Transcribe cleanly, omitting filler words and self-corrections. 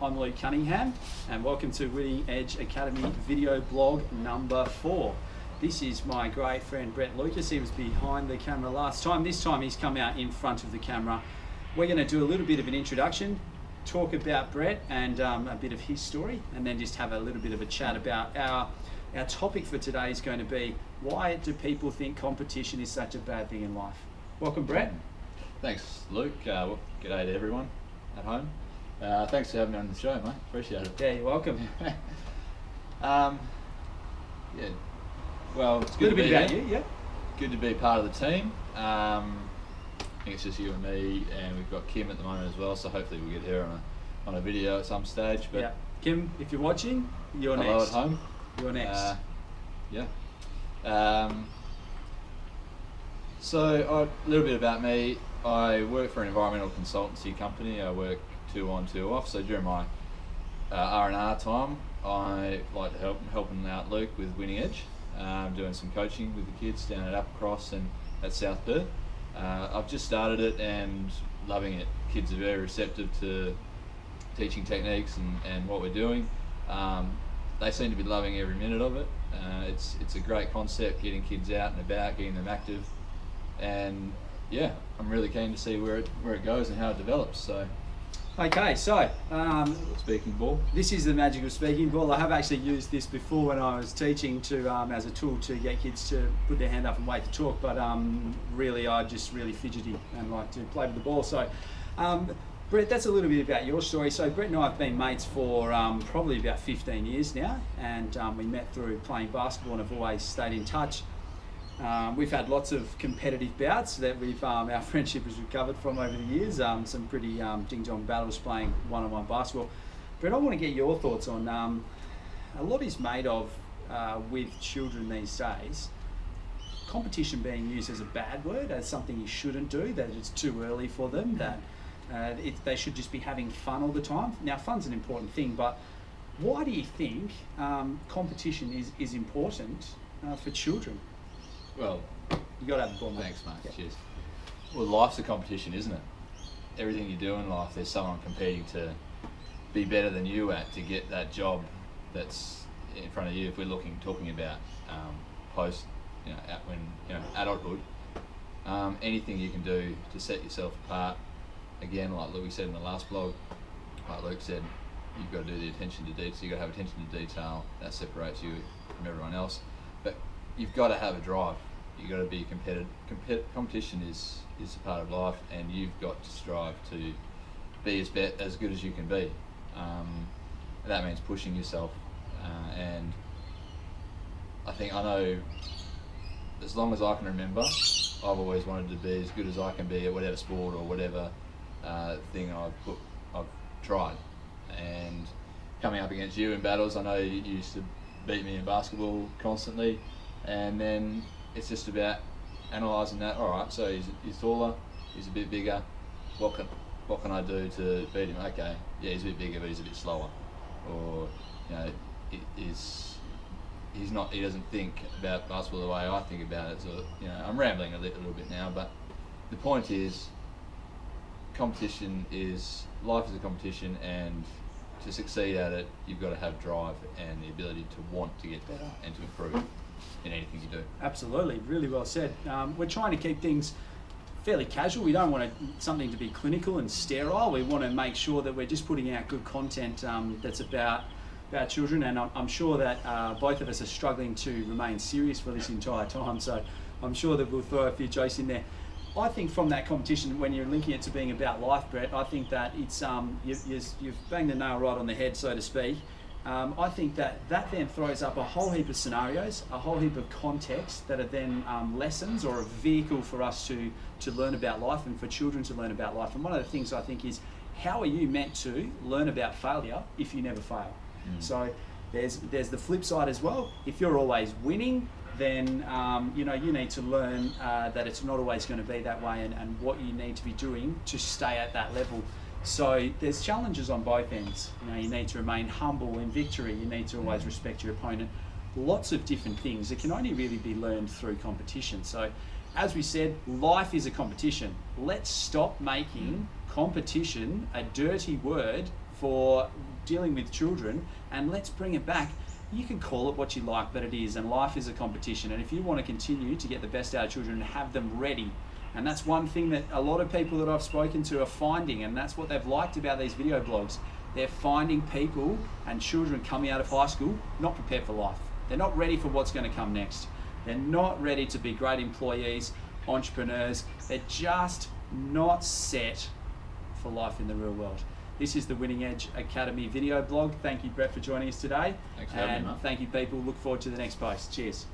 I'm Luke Cunningham, and welcome to Winning Edge Academy video blog number 4. This is my great friend Brett Lucas. He was behind the camera last time. This time he's come out in front of the camera. We're going to do a little bit of an introduction, talk about Brett and a bit of his story, and then just have a little bit of a chat about our topic for today is going to be, why do people think competition is such a bad thing in life? Welcome, Brett. Thanks, Luke. Well, g'day to everyone at home. Thanks for having me on the show, mate. Appreciate it. Yeah, you're welcome. Yeah. Well, it's good to be about here. you, yeah. Good to be part of the team. I think it's just you and me, and we've got Kim at the moment as well. So hopefully we'll get her on a video at some stage. But yeah. Kim, if you're watching, you're hello next. at home. You're next. Yeah. So a little bit about me. I work for an environmental consultancy company. I work 2 on, 2 off. So during my R&R time, I like to helping out Luke with Winning Edge, doing some coaching with the kids down at Applecross and at South Perth. I've just started it and loving it. Kids are very receptive to teaching techniques and what we're doing. They seem to be loving every minute of it. It's a great concept, getting kids out and about, getting them active, and yeah, I'm really keen to see where it goes and how it develops. So, Okay, so speaking ball. this is the magical speaking ball. I have actually used this before when I was teaching to as a tool to get kids to put their hand up and wait to talk. But really, I'm just really fidgety and like to play with the ball. So, Brett, that's a little bit about your story. So Brett and I have been mates for probably about 15 years now, and we met through playing basketball and have always stayed in touch. We've had lots of competitive bouts that our friendship has recovered from over the years. Some pretty ding-dong battles playing one-on-one basketball. Brett, I want to get your thoughts on a lot is made of with children these days. Competition being used as a bad word, as something you shouldn't do, that it's too early for them, that they should just be having fun all the time. Now, fun's an important thing, but why do you think competition is important for children? Well, You got to have the ball, mate. thanks, mate. Yeah. Cheers. Well, life's a competition, isn't it? Everything you do in life, there's someone competing to be better than you at, to get that job that's in front of you. If we're talking about post, adulthood, anything you can do to set yourself apart. Again, like Luke said in the last blog, like Luke said, you've got to do the attention to detail. You've got to have attention to detail. That separates you from everyone else. But you've got to have a drive. You've got to be competitive. Competition is a part of life, and you've got to strive to be as good as you can be. That means pushing yourself. And I know, as long as I can remember, I've always wanted to be as good as I can be at whatever sport or whatever thing I've tried. And coming up against you in battles, I know you used to beat me in basketball constantly, and then it's just about analysing that. All right, so he's taller, he's a bit bigger. What can I do to beat him? Okay, yeah, he's a bit bigger, but he's a bit slower, or he doesn't think about basketball the way I think about it. So I'm rambling a little bit now, but the point is, life is a competition, and to succeed at it, you've got to have drive and the ability to want to get better and to improve in anything you do. Absolutely, really well said. We're trying to keep things fairly casual. We don't want something to be clinical and sterile. We want to make sure that we're just putting out good content that's about children, and I'm sure that both of us are struggling to remain serious for this entire time, so I'm sure that we'll throw a few jokes in there. I think from that competition, when you're linking it to being about life, Brett, I think that it's you've banged the nail right on the head, so to speak. I think that then throws up a whole heap of scenarios, a whole heap of context that are then lessons or a vehicle for us to learn about life and for children to learn about life. And one of the things I think is, how are you meant to learn about failure if you never fail? So there's the flip side as well. If you're always winning, then you need to learn that it's not always going to be that way, and what you need to be doing to stay at that level. So there's challenges on both ends. You need to remain humble in victory. You need to always respect your opponent. Lots of different things that can only really be learned through competition. So as we said, life is a competition. Let's stop making competition a dirty word for dealing with children, and let's bring it back. You can call it what you like, but it is, and life is a competition. And if you want to continue to get the best out of children and have them ready, and that's one thing that a lot of people that I've spoken to are finding, and that's what they've liked about these video blogs. They're finding people and children coming out of high school not prepared for life. They're not ready for what's going to come next. They're not ready to be great employees, entrepreneurs. They're just not set for life in the real world. This is the Winning Edge Academy video blog. Thank you, Brett, for joining us today. Thanks for having me, and Mark. thank you, people. Look forward to the next post. Cheers.